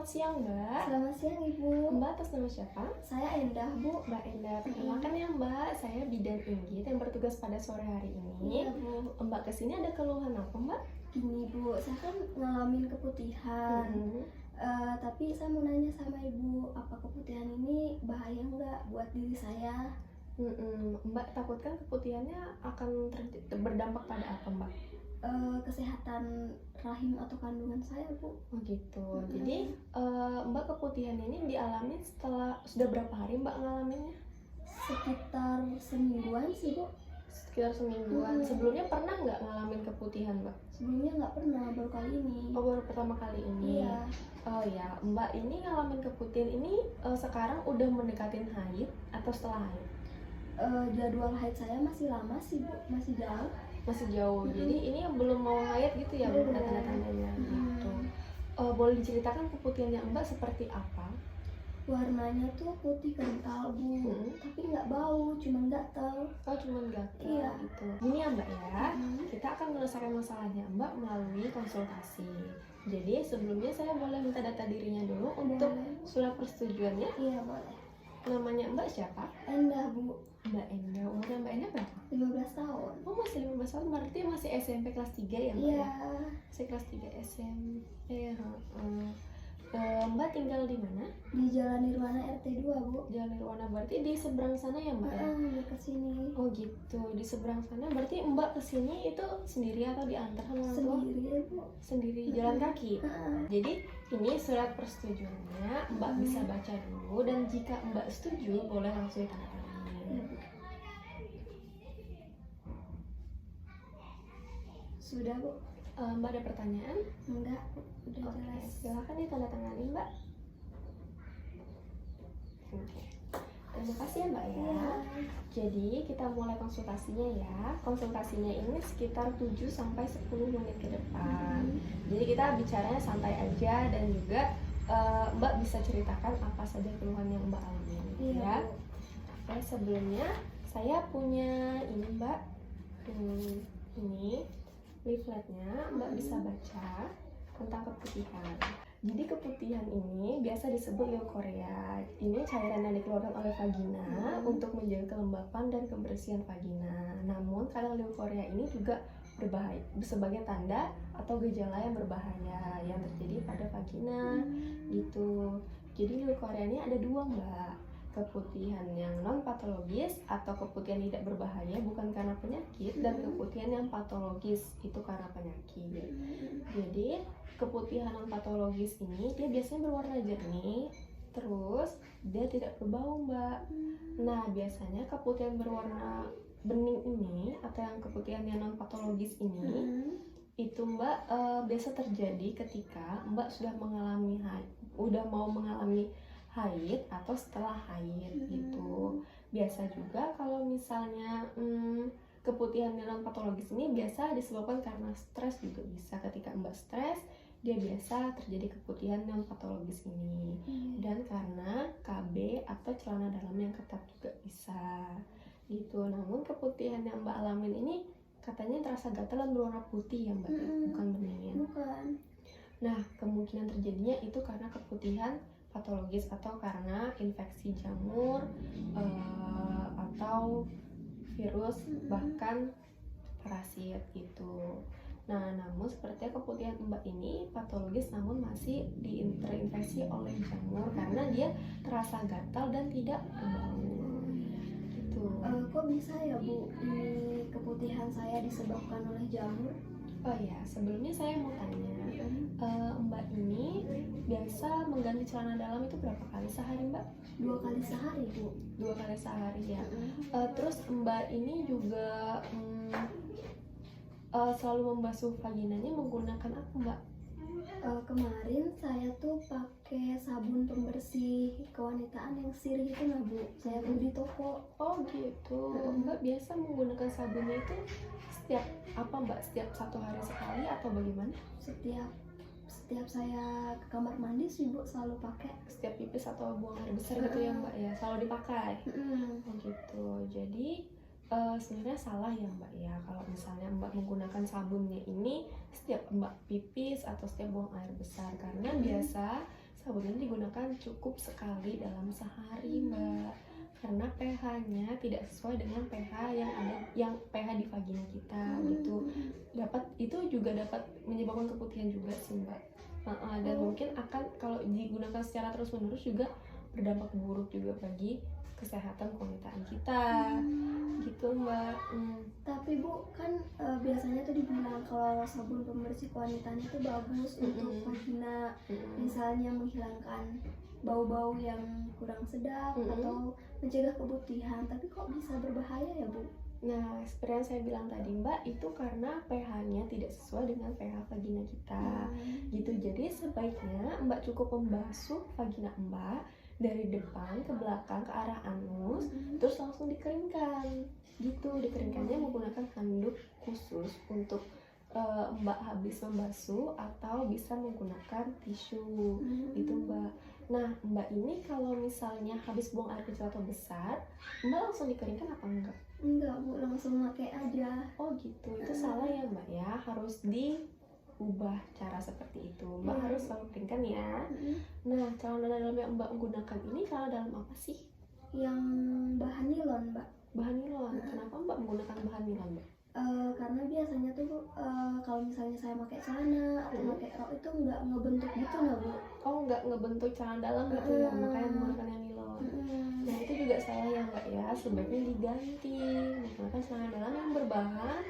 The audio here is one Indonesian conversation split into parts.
Selamat siang, Mbak. Selamat siang Ibu. Mbak atas nama siapa? Saya Endah Bu. Mbak Endah. Perkenalkan ya Mbak, saya bidan Inggit yang bertugas pada sore hari ini. Iya Bu. Mbak kesini ada keluhan apa Mbak? Gini Bu, saya kan ngalamin keputihan. Tapi saya mau nanya sama Ibu, apa keputihan ini bahaya nggak buat diri saya? Mbak takutkan keputihannya akan berdampak pada apa Mbak? Kesehatan rahim atau kandungan saya Bu. Oh gitu. Jadi Mbak keputihan ini dialami setelah sudah berapa hari Mbak ngalaminnya? Sekitar semingguan sih Bu. Sekitar semingguan. Sebelumnya pernah nggak ngalamin keputihan Mbak? Sebelumnya nggak pernah, baru kali ini. Oh baru pertama kali ini. Iya. Oh ya, Mbak ini ngalamin keputihan ini sekarang udah mendekatin haid atau setelah haid? Jadwal haid saya masih lama sih Bu, masih jauh. Masih jauh. Jadi ini yang belum mau haid gitu ya Belum. tanda-tandanya gitu. Boleh diceritakan keputihannya Mbak seperti apa? Warnanya tuh putih kental Bu, tapi nggak bau, cuma gatal. Oh cuman gatal Iya. gitu. Gini ya Mbak ya, kita akan menyelesaikan masalahnya Mbak melalui konsultasi. Jadi sebelumnya saya boleh minta data dirinya dulu untuk Boleh. surat persetujuannya. Iya boleh. Namanya Mbak siapa? Endah Bu, Mbak Endah. Umurnya Mbak Endah berapa? 15 tahun. Oh masih 15 tahun, berarti masih SMP kelas 3 ya Mbak? Iya, Ya? Masih kelas 3 SMP. Mbak tinggal di mana? di Jalan Nirwana RT 2 Bu. Jalan Nirwana, berarti di seberang sana ya Mbak ya? Dekat sini. Oh gitu, di seberang sana. Berarti Mbak kesini itu sendiri atau diantar sama orang tua? Sendiri ya Bu. Sendiri, jalan kaki. Heeh. Jadi ini surat persetujuannya Mbak bisa baca dulu, dan jika Mbak setuju boleh langsung ditandatangani. Iya, Bu. Sudah Bu? Mbak ada pertanyaan? Enggak Bu, udah Oke, jelas. silakan ditandatangani Mbak. Oke. Terima kasih ya Mbak ya. Iya. Jadi kita mulai konsultasinya ya. Konsultasinya ini sekitar 7 sampai 10 menit ke depan. Jadi kita bicaranya santai aja, dan juga Mbak bisa ceritakan apa saja keluhan yang Mbak alami Iya ya. Bu. Oke, sebelumnya saya punya ini Mbak. Ini leafletnya, Mbak bisa baca tentang keputihan. Jadi keputihan ini biasa disebut leukorea. Ini cairan yang dikeluarkan oleh vagina untuk menjaga kelembapan dan kebersihan vagina. Namun kadang leukorea ini juga berbahaya, sebagai tanda atau gejala yang berbahaya yang terjadi pada vagina gitu. Jadi leukorea ini ada dua Mbak. Keputihan yang non patologis atau keputihan tidak berbahaya bukan karena penyakit, dan keputihan yang patologis itu karena penyakit. Jadi keputihan non patologis ini dia biasanya berwarna jernih, terus dia tidak berbau Mbak. Nah biasanya keputihan berwarna bening ini atau yang keputihan yang non patologis ini itu Mbak biasa terjadi ketika Mbak sudah mengalami mau mengalami haid atau setelah haid gitu. Biasa juga kalau misalnya keputihan non patologis ini biasa disebabkan karena stres, juga bisa ketika Mbak stres dia biasa terjadi keputihan non patologis ini. Dan karena KB atau celana dalam yang ketat juga bisa gitu. Namun keputihan yang Mbak alamin ini katanya terasa gatal dan berwarna putih ya Mbak, bukan bening. Bukan. Nah kemungkinan terjadinya itu karena keputihan patologis atau karena infeksi jamur atau virus, bahkan parasit gitu. Nah namun sepertinya keputihan Mbak ini patologis namun masih terinfeksi oleh jamur karena dia terasa gatal dan tidak berbau gitu. Kok bisa ya Bu, ini keputihan saya disebabkan oleh jamur? Oh ya, sebelumnya saya mau tanya, Mbak ini biasa mengganti celana dalam itu berapa kali sehari Mbak? 2 kali sehari Bu. 2 kali sehari ya. Terus Mbak ini juga selalu membasuh vaginanya menggunakan apa Mbak? Kemarin saya tuh pakai sabun pembersih kewanitaan yang sirih itu lah Bu. Saya beli di toko. Oh gitu. Mbak biasa menggunakan sabunnya itu setiap apa Mbak? Setiap 1 hari sekali atau bagaimana? Setiap saya ke kamar mandi sih Bu selalu pakai. Setiap pipis atau buang air besar gitu ya Mbak ya, selalu dipakai. Oh gitu. Jadi sebenarnya salah ya Mbak ya kalau misalnya Mbak menggunakan sabunnya ini setiap Mbak pipis atau setiap buang air besar, karena biasa sabun ini digunakan cukup sekali dalam sehari, Mbak. Karena pH-nya tidak sesuai dengan pH yang pH di vagina kita gitu. Itu juga dapat menyebabkan keputihan juga sih, Mbak. Dan mungkin akan kalau digunakan secara terus-menerus juga berdampak buruk juga bagi kesehatan kewanitaan kita. Gitu, Mbak. Tapi Bu, kan biasanya tuh dibilang kalau sabun pembersih kewanitaan itu bagus untuk vagina, misalnya menghilangkan bau-bau yang kurang sedap atau mencegah keputihan, tapi kok bisa berbahaya ya Bu? Nah, seperti yang saya bilang tadi, Mbak, itu karena pH-nya tidak sesuai dengan pH vagina kita. Gitu. Jadi sebaiknya Mbak cukup membasuh vagina Mbak dari depan ke belakang ke arah anus, terus langsung dikeringkan. Gitu, dikeringkannya menggunakan handuk khusus untuk Mbak habis membasuh, atau bisa menggunakan tisu. Gitu, Mbak. Nah, Mbak ini kalau misalnya habis buang air kecil atau besar, Mbak langsung dikeringkan apa enggak? Enggak Bu, langsung pakai aja. Oh gitu, itu salah ya Mbak ya, harus diubah cara seperti itu. Mbak harus selalu keringkan ya. Nah, celana dalam yang Mbak gunakan ini celana dalam apa sih? Yang bahan nilon, Mbak. Bahan nilon. Kenapa Mbak menggunakan bahan nilon, Mbak? Karena biasanya tuh Bu, kalau misalnya saya pakai celana atau pakai rok itu nggak ngebentuk gitu nggak Bu? Oh, nggak ngebentuk celana dalam gitu ya, makanya menggunakan yang nilon. Nah, itu juga salah ya Mbak ya, sebaiknya diganti menggunakan celana dalam yang berbahan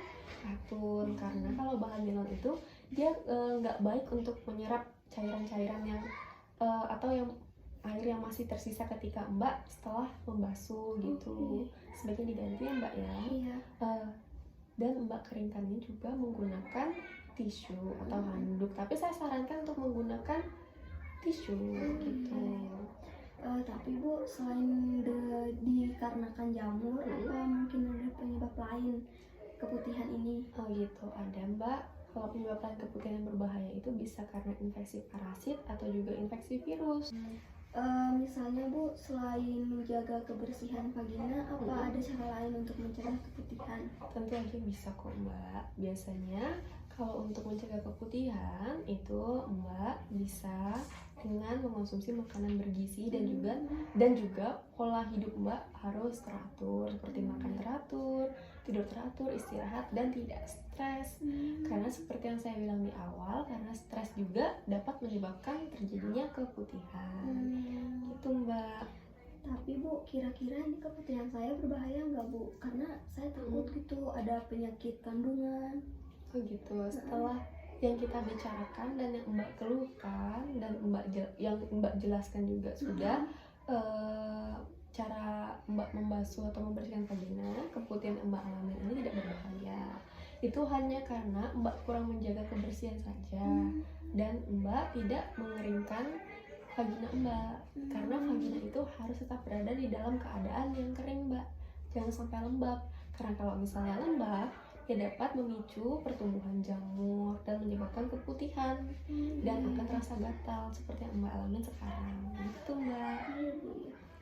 katun. Karena kalau bahan nilon itu dia nggak baik untuk menyerap cairan-cairan yang atau yang air yang masih tersisa ketika Mbak setelah membasuh gitu. Sebaiknya diganti ya Mbak ya. Iya. Dan Mbak keringkannya juga menggunakan tisu atau handuk, tapi saya sarankan untuk menggunakan tisu gitu. Tapi Bu, selain dikarenakan jamur, apa mungkin ada penyebab lain keputihan ini? Oh gitu, ada Mbak. Kalau penyebab lain keputihan yang berbahaya itu bisa karena infeksi parasit atau juga infeksi virus. Misalnya Bu, selain menjaga kebersihan vagina, apa ada cara lain untuk mencegah keputihan? Tentu aja bisa kok Mbak. Biasanya kalau untuk mencegah keputihan itu Mbak bisa dengan mengonsumsi makanan bergizi dan juga pola hidup Mbak harus teratur, seperti makan teratur, tidur teratur, istirahat, dan tidak stres. Karena seperti yang saya bilang di awal, karena stres juga dapat menyebabkan terjadinya keputihan. Gitu Mbak. Tapi Bu, kira-kira ini keputihan saya berbahaya nggak Bu? Karena saya takut gitu ada penyakit kandungan. Oh gitu. Setelah yang kita bicarakan dan yang Mbak keluhkan dan yang Mbak jelaskan juga sudah cara Mbak membasuh atau membersihkan vagina, keputihan yang Mbak alami ini tidak berbahaya. Itu hanya karena Mbak kurang menjaga kebersihan saja dan Mbak tidak mengeringkan vagina Mbak. Karena vagina itu harus tetap berada di dalam keadaan yang kering Mbak, jangan sampai lembab. Karena kalau misalnya lembab, ya dapat memicu pertumbuhan jamur dan menyebabkan keputihan dan akan terasa gatal seperti yang Mbak alami sekarang. Gitu Mbak.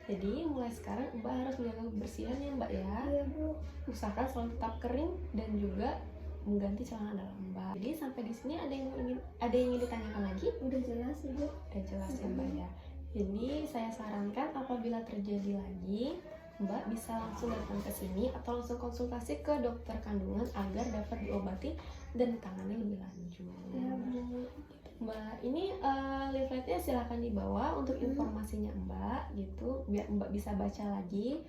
Jadi mulai sekarang Mbak harus menjaga kebersihan ya Mbak ya. Iya Bu. Usahakan selalu tetap kering dan juga mengganti celana dalam Mbak. Jadi sampai di sini ada yang ingin ditanyakan lagi? Udah jelas ya Bu. Udah jelas ya Mbak ya. Jadi saya sarankan apabila terjadi lagi, Mbak bisa langsung datang ke sini atau langsung konsultasi ke dokter kandungan agar dapat diobati dan ditangani lebih lanjut. Ya Bu. Mbak, ini leafletnya silahkan dibawa untuk informasinya Mbak gitu, biar Mbak bisa baca lagi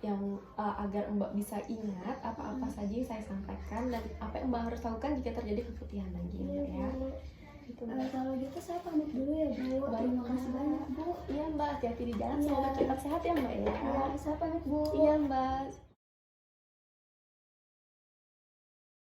yang agar Mbak bisa ingat apa-apa saja yang saya sampaikan dan apa yang Mbak harus lakukan jika terjadi keputihan lagi Mbak ya. Gitu, Mbak. Kalau gitu saya pamit dulu ya Bu. Terima kasih banyak Bu. Iya Mbak, hati-hati di jalan, semoga cepat sehat ya Mbak ya. Ya, saya pamit Bu. Iya Mbak.